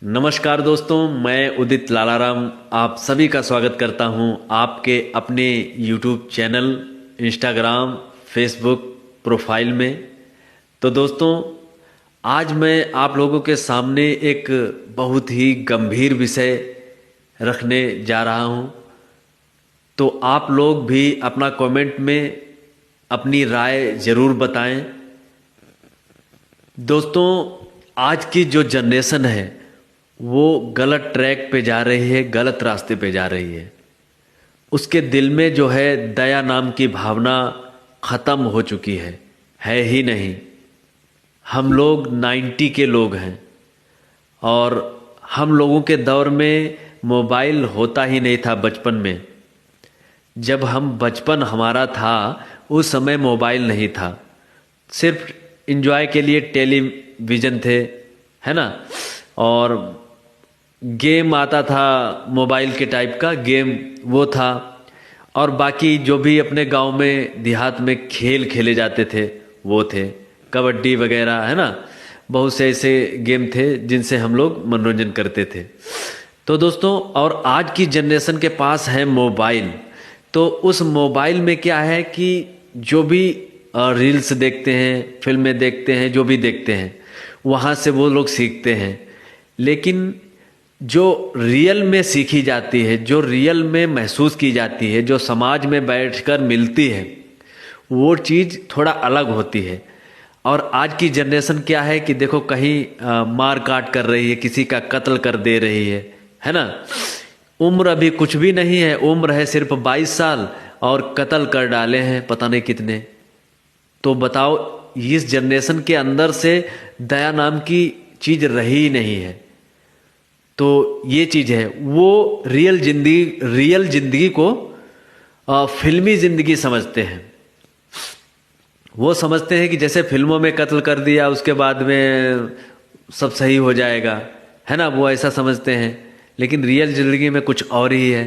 नमस्कार दोस्तों, मैं उदित लालाराम आप सभी का स्वागत करता हूं आपके अपने YouTube channel, Instagram, Facebook profile में। तो दोस्तों, आज मैं आप लोगों के सामने एक बहुत ही गंभीर विषय रखने जा रहा हूं। तो आप लोग भी अपना कमेंट में अपनी राय ज़रूर बताएं। दोस्तों, आज की जो जनरेशन है वो गलत ट्रैक पे जा रही है, गलत रास्ते पे जा रही है। उसके दिल में जो है दया नाम की भावना ख़त्म हो चुकी है ही नहीं। हम लोग 90 के लोग हैं और हम लोगों के दौर में मोबाइल होता ही नहीं था। बचपन में जब हम बचपन हमारा था उस समय मोबाइल नहीं था, सिर्फ एंजॉय के लिए टेलीविज़न थे, है ना। और गेम आता था, मोबाइल के टाइप का गेम वो था। और बाकी जो भी अपने गांव में देहात में खेल खेले जाते थे वो थे कबड्डी वगैरह, है ना। बहुत से ऐसे गेम थे जिनसे हम लोग मनोरंजन करते थे। तो दोस्तों, और आज की जनरेशन के पास है मोबाइल। तो उस मोबाइल में क्या है कि जो भी रील्स देखते हैं, फिल्में देखते हैं, जो भी देखते हैं वहाँ से वो लोग सीखते हैं। लेकिन जो रियल में सीखी जाती है, जो रियल में महसूस की जाती है, जो समाज में बैठकर मिलती है, वो चीज़ थोड़ा अलग होती है। और आज की जनरेशन क्या है कि देखो कहीं मार काट कर रही है, किसी का कत्ल कर दे रही है ना। उम्र अभी कुछ भी नहीं है, उम्र है सिर्फ 22 साल और कत्ल कर डाले हैं पता नहीं कितने। तो बताओ, इस जनरेशन के अंदर से दया नाम की चीज़ रही ही नहीं है। तो ये चीज़ है, वो रियल जिंदगी को फिल्मी जिंदगी समझते हैं। वो समझते हैं कि जैसे फिल्मों में कत्ल कर दिया उसके बाद में सब सही हो जाएगा, है ना। वो ऐसा समझते हैं, लेकिन रियल जिंदगी में कुछ और ही है।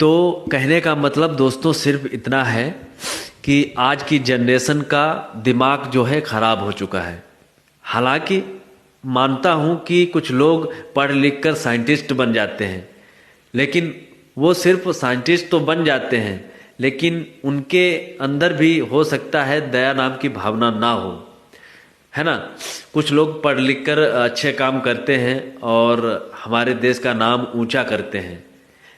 तो कहने का मतलब दोस्तों सिर्फ इतना है कि आज की जनरेशन का दिमाग जो है ख़राब हो चुका है। हालांकि मानता हूँ कि कुछ लोग पढ़ लिख कर साइंटिस्ट बन जाते हैं, लेकिन वो सिर्फ साइंटिस्ट तो बन जाते हैं, लेकिन उनके अंदर भी हो सकता है दया नाम की भावना ना हो, है ना। कुछ लोग पढ़ लिख कर अच्छे काम करते हैं और हमारे देश का नाम ऊंचा करते हैं।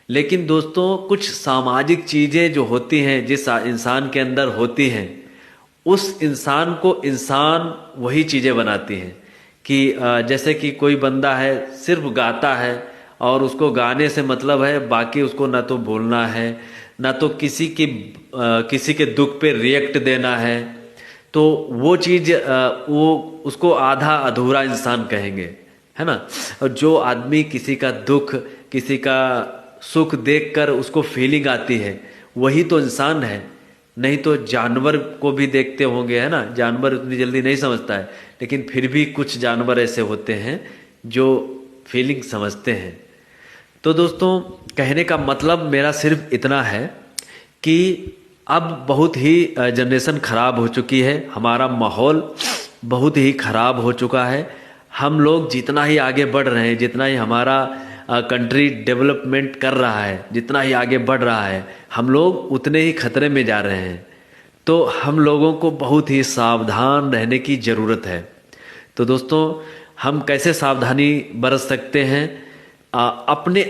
लेकिन दोस्तों, कुछ सामाजिक चीज़ें जो होती हैं, जिस इंसान के अंदर होती हैं, उस इंसान को इंसान वही चीज़ें बनाती हैं। कि जैसे कि कोई बंदा है सिर्फ गाता है और उसको गाने से मतलब है, बाकी उसको ना तो बोलना है, ना तो किसी के दुख पे रिएक्ट देना है। तो वो चीज़ वो उसको आधा अधूरा इंसान कहेंगे, है ना। और जो आदमी किसी का दुख, किसी का सुख देखकर उसको फीलिंग आती है, वही तो इंसान है। नहीं तो जानवर को भी देखते होंगे, है ना। जानवर उतनी जल्दी नहीं समझता है, लेकिन फिर भी कुछ जानवर ऐसे होते हैं जो फीलिंग समझते हैं। तो दोस्तों, कहने का मतलब मेरा सिर्फ इतना है कि अब बहुत ही जनरेशन ख़राब हो चुकी है, हमारा माहौल बहुत ही ख़राब हो चुका है। हम लोग जितना ही आगे बढ़ रहे हैं, जितना ही हमारा कंट्री डेवलपमेंट कर रहा है, जितना ही आगे बढ़ रहा है, हम लोग उतने ही खतरे में जा रहे हैं। तो हम लोगों को बहुत ही सावधान रहने की ज़रूरत है। तो दोस्तों, हम कैसे सावधानी बरत सकते हैं? अपने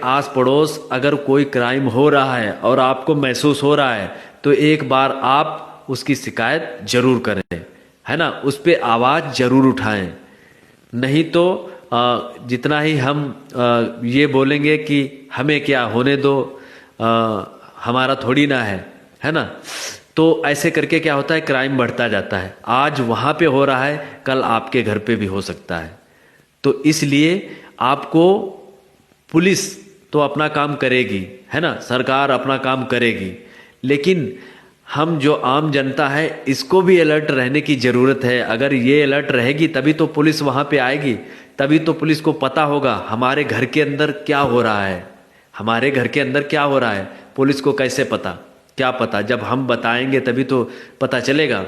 आस पड़ोस अगर कोई क्राइम हो रहा है और आपको महसूस हो रहा है, तो एक बार आप उसकी शिकायत जरूर करें, है ना। उस पर आवाज़ जरूर उठाएं। नहीं तो जितना ही हम ये बोलेंगे कि हमें क्या होने दो, हमारा थोड़ी ना है ना। तो ऐसे करके क्या होता है, क्राइम बढ़ता जाता है। आज वहाँ पे हो रहा है, कल आपके घर पे भी हो सकता है। तो इसलिए आपको, पुलिस तो अपना काम करेगी, है ना, सरकार अपना काम करेगी, लेकिन हम जो आम जनता है इसको भी अलर्ट रहने की ज़रूरत है। अगर ये अलर्ट रहेगी तभी तो पुलिस वहाँ पे आएगी, तभी तो पुलिस को पता होगा हमारे घर के अंदर क्या हो रहा है। हमारे घर के अंदर क्या हो रहा है पुलिस को कैसे पता? क्या पता, जब हम बताएंगे तभी तो पता चलेगा।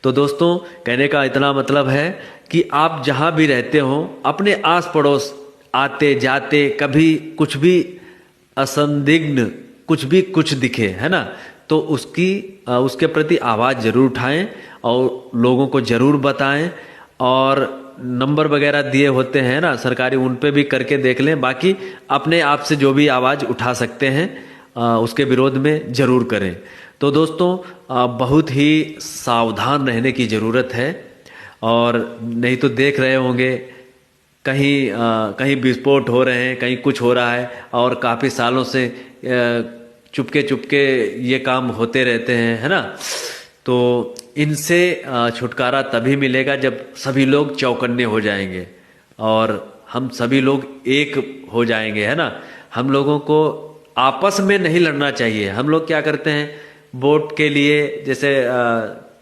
तो दोस्तों कहने का इतना मतलब है कि आप जहाँ भी रहते हो अपने आस पड़ोस आते जाते कभी कुछ भी असंदिग्ध कुछ भी कुछ दिखे है ना, तो उसके प्रति आवाज़ जरूर उठाएं और लोगों को जरूर बताएं। और नंबर वगैरह दिए होते हैं ना सरकारी, उन पे भी करके देख लें। बाकी अपने आप से जो भी आवाज़ उठा सकते हैं उसके विरोध में जरूर करें। तो दोस्तों बहुत ही सावधान रहने की ज़रूरत है। और नहीं तो देख रहे होंगे कहीं विस्फोट हो रहे हैं, कहीं कुछ हो रहा है, और काफ़ी सालों से चुपके चुपके ये काम होते रहते हैं, है ना। तो इनसे छुटकारा तभी मिलेगा जब सभी लोग चौकन्ने हो जाएंगे और हम सभी लोग एक हो जाएंगे, है ना। हम लोगों को आपस में नहीं लड़ना चाहिए। हम लोग क्या करते हैं, वोट के लिए जैसे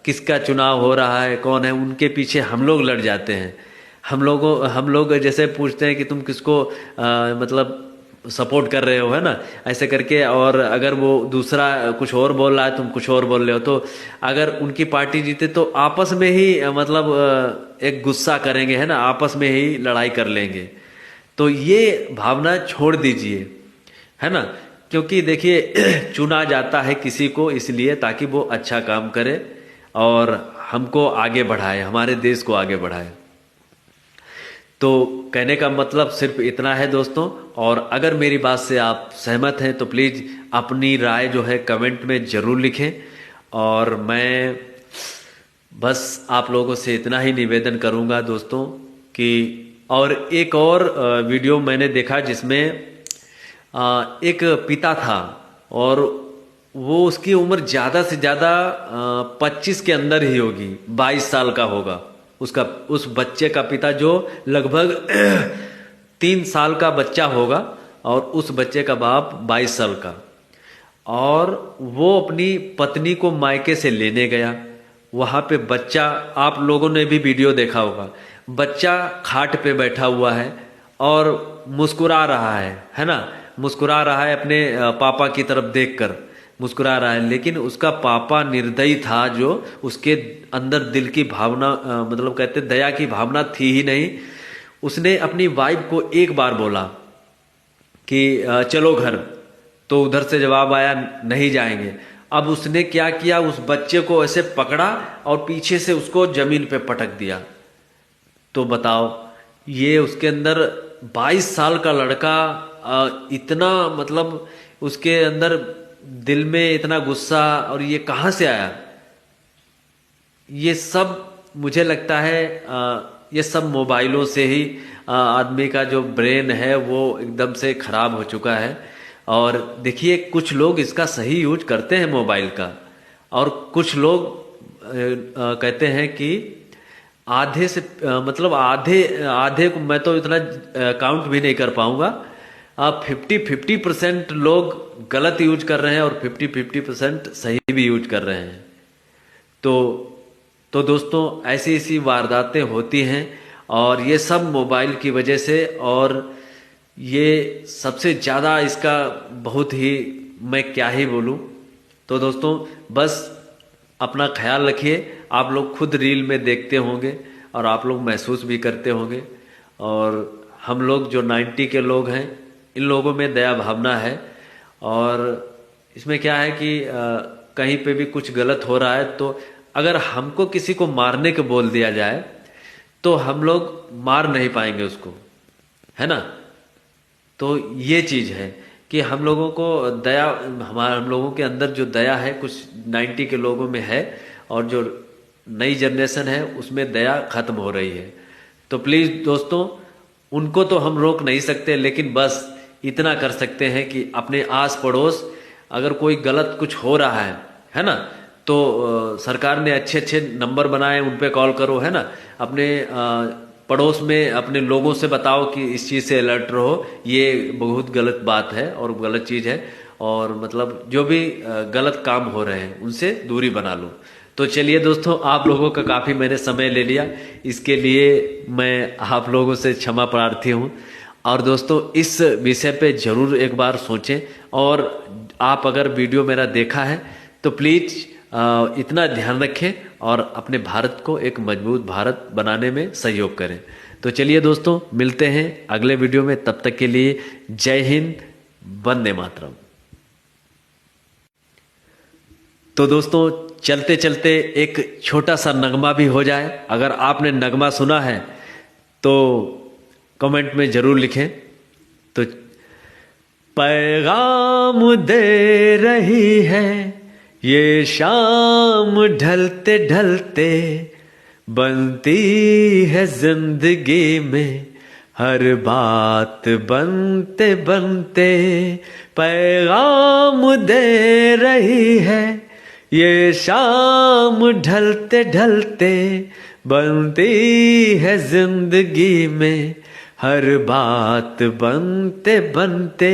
किसका चुनाव हो रहा है, कौन है, उनके पीछे हम लोग लड़ जाते हैं। हम लोग जैसे पूछते हैं कि तुम किसको मतलब सपोर्ट कर रहे हो, है ना, ऐसे करके। और अगर वो दूसरा कुछ और बोल रहा है, तुम कुछ और बोल रहे हो, तो अगर उनकी पार्टी जीते तो आपस में ही मतलब एक गुस्सा करेंगे, है ना, आपस में ही लड़ाई कर लेंगे। तो ये भावना छोड़ दीजिए, है ना। क्योंकि देखिए चुना जाता है किसी को इसलिए ताकि वो अच्छा काम करे और हमको आगे बढ़ाए, हमारे देश को आगे बढ़ाए। तो कहने का मतलब सिर्फ इतना है दोस्तों। और अगर मेरी बात से आप सहमत हैं तो प्लीज़ अपनी राय जो है कमेंट में ज़रूर लिखें। और मैं बस आप लोगों से इतना ही निवेदन करूंगा दोस्तों कि, और एक और वीडियो मैंने देखा जिसमें एक पिता था और वो उसकी उम्र ज़्यादा से ज़्यादा 25 के अंदर ही होगी, 22 साल का होगा उस बच्चे का पिता, जो लगभग 3 साल का बच्चा होगा और उस बच्चे का बाप 22 साल का। और वो अपनी पत्नी को मायके से लेने गया। वहाँ पे बच्चा, आप लोगों ने भी वीडियो देखा होगा, बच्चा खाट पे बैठा हुआ है और मुस्कुरा रहा है ना, मुस्कुरा रहा है अपने पापा की तरफ देखकर मुस्कुरा रहा है। लेकिन उसका पापा निर्दयी था, जो उसके अंदर दिल की भावना मतलब कहते दया की भावना थी ही नहीं। उसने अपनी वाइफ को एक बार बोला कि चलो घर, तो उधर से जवाब आया नहीं जाएंगे। अब उसने क्या किया, उस बच्चे को ऐसे पकड़ा और पीछे से उसको जमीन पे पटक दिया। तो बताओ, ये उसके अंदर 22 साल का लड़का इतना मतलब उसके अंदर दिल में इतना गुस्सा, और ये कहाँ से आया। ये सब मुझे लगता है ये सब मोबाइलों से ही आदमी का जो ब्रेन है वो एकदम से खराब हो चुका है। और देखिए कुछ लोग इसका सही यूज करते हैं मोबाइल का, और कुछ लोग कहते हैं कि आधे से मतलब आधे को मैं तो इतना काउंट भी नहीं कर पाऊंगा, 50% लोग गलत यूज कर रहे हैं और 50% सही भी यूज कर रहे हैं। तो दोस्तों ऐसी वारदातें होती हैं और ये सब मोबाइल की वजह से। और ये सबसे ज़्यादा इसका बहुत ही, मैं क्या ही बोलूं। तो दोस्तों बस अपना ख्याल रखिए। आप लोग खुद रील में देखते होंगे और आप लोग महसूस भी करते होंगे। और हम लोग जो 90 के लोग हैं, इन लोगों में दया भावना है। और इसमें क्या है कि कहीं पे भी कुछ गलत हो रहा है तो अगर हमको किसी को मारने को बोल दिया जाए तो हम लोग मार नहीं पाएंगे उसको, है ना। तो ये चीज़ है कि हम लोगों को दया, हम लोगों के अंदर जो दया है कुछ 90 के लोगों में है, और जो नई जनरेशन है उसमें दया खत्म हो रही है। तो प्लीज़ दोस्तों, उनको तो हम रोक नहीं सकते, लेकिन बस इतना कर सकते हैं कि अपने आस पड़ोस अगर कोई गलत कुछ हो रहा है ना, तो सरकार ने अच्छे नंबर बनाए, उन पे कॉल करो, है ना। अपने पड़ोस में अपने लोगों से बताओ कि इस चीज़ से अलर्ट रहो, ये बहुत गलत बात है और गलत चीज़ है, और मतलब जो भी गलत काम हो रहे हैं उनसे दूरी बना लो। तो चलिए दोस्तों, आप लोगों का काफ़ी मैंने समय ले लिया, इसके लिए मैं आप लोगों से क्षमा प्रार्थी हूँ। और दोस्तों इस विषय पे ज़रूर एक बार सोचें, और आप अगर वीडियो मेरा देखा है तो प्लीज़ इतना ध्यान रखें और अपने भारत को एक मजबूत भारत बनाने में सहयोग करें। तो चलिए दोस्तों, मिलते हैं अगले वीडियो में। तब तक के लिए जय हिंद, वंदे मातरम। तो दोस्तों, चलते चलते एक छोटा सा नगमा भी हो जाए। अगर आपने नगमा सुना है तो कमेंट में जरूर लिखें। तो पैगाम दे रही है ये शाम ढलते ढलते, बनती है जिंदगी में हर बात बनते बनते। पैगाम दे रही है ये शाम ढलते ढलते, बनती है जिंदगी में हर बात बनते बनते।